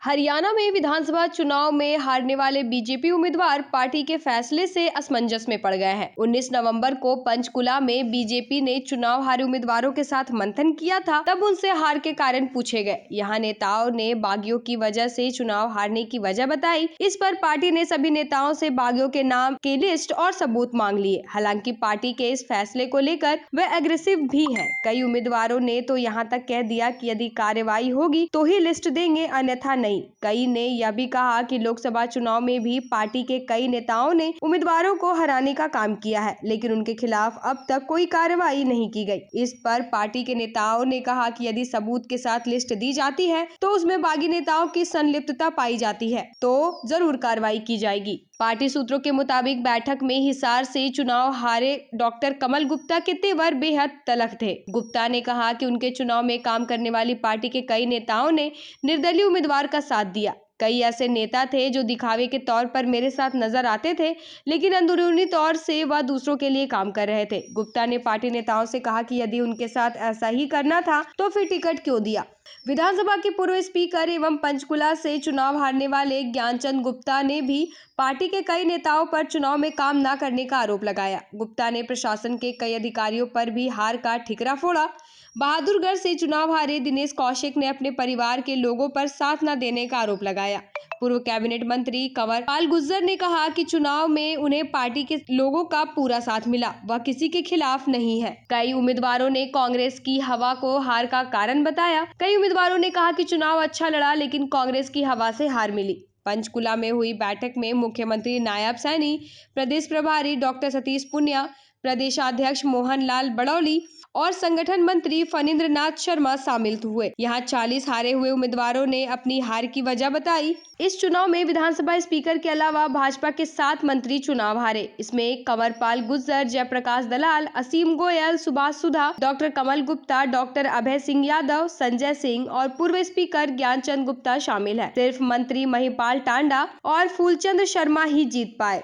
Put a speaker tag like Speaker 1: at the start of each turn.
Speaker 1: हरियाणा में विधानसभा चुनाव में हारने वाले बीजेपी उम्मीदवार पार्टी के फैसले से असमंजस में पड़ गए हैं। 19 नवंबर को पंचकुला में बीजेपी ने चुनाव हारे उम्मीदवारों के साथ मंथन किया था। तब उनसे हार के कारण पूछे गए। यहाँ नेताओं ने बागियों की वजह से चुनाव हारने की वजह बताई। इस पर पार्टी ने सभी नेताओं से बागियों के नाम की लिस्ट और सबूत मांग लिए। हालांकि पार्टी के इस फैसले को लेकर वह एग्रेसिव भी है। कई उम्मीदवारों ने तो यहाँ तक कह दिया कि यदि कार्रवाई होगी तो ही लिस्ट देंगे, अन्यथा नहीं। कई ने यह भी कहा कि लोकसभा चुनाव में भी पार्टी के कई नेताओं ने उम्मीदवारों को हराने का काम किया है, लेकिन उनके खिलाफ अब तक कोई कार्रवाई नहीं की गई। इस पर पार्टी के नेताओं ने कहा कि यदि सबूत के साथ लिस्ट दी जाती है तो उसमें बागी नेताओं की संलिप्तता पाई जाती है तो जरूर कार्रवाई की जाएगी। पार्टी सूत्रों के मुताबिक बैठक में हिसार से चुनाव हारे डॉक्टर कमल गुप्ता के तेवर बेहद तल्ख थे। गुप्ता ने कहा कि उनके चुनाव में काम करने वाली पार्टी के कई नेताओं ने निर्दलीय उम्मीदवार का साथ दिया। कई ऐसे नेता थे जो दिखावे के तौर पर मेरे साथ नजर आते थे, लेकिन अंदरूनी तौर से वह दूसरों के लिए काम कर रहे थे। गुप्ता ने पार्टी नेताओं से कहा कि यदि उनके साथ ऐसा ही करना था तो फिर टिकट क्यों दिया। विधानसभा के पूर्व स्पीकर एवं पंचकुला से चुनाव हारने वाले ज्ञानचंद गुप्ता ने भी पार्टी के कई नेताओं पर चुनाव में काम न करने का आरोप लगाया। गुप्ता ने प्रशासन के कई अधिकारियों पर भी हार का ठिकरा फोड़ा। बहादुरगढ़ से चुनाव हारे दिनेश कौशिक ने अपने परिवार के लोगों पर साथ न देने का आरोप लगाया। पूर्व कैबिनेट मंत्री कंवर पाल गुर्जर ने कहा कि चुनाव में उन्हें पार्टी के लोगों का पूरा साथ मिला, वह किसी के खिलाफ नहीं है। कई उम्मीदवारों ने कांग्रेस की हवा को हार का कारण बताया। कई उम्मीदवारों ने कहा कि चुनाव अच्छा लड़ा, लेकिन कांग्रेस की हवा से हार मिली। पंचकुला में हुई बैठक में मुख्यमंत्री नायब सैनी, प्रदेश प्रभारी डॉक्टर सतीश पुनिया, प्रदेशाध्यक्ष मोहन लाल बड़ौली और संगठन मंत्री फणींद्र नाथ शर्मा शामिल हुए। यहाँ 40 हारे हुए उम्मीदवारों ने अपनी हार की वजह बताई। इस चुनाव में विधानसभा स्पीकर के अलावा भाजपा के 7 मंत्री चुनाव हारे। इसमें कंवरपाल गुर्जर, जयप्रकाश दलाल, असीम गोयल, सुभाष सुधा, डॉक्टर कमल गुप्ता, डॉक्टर अभय सिंह यादव, संजय सिंह और पूर्व स्पीकर ज्ञानचंद गुप्ता शामिल है। सिर्फ मंत्री महिपाल टांडा और फूलचंद शर्मा ही जीत पाए।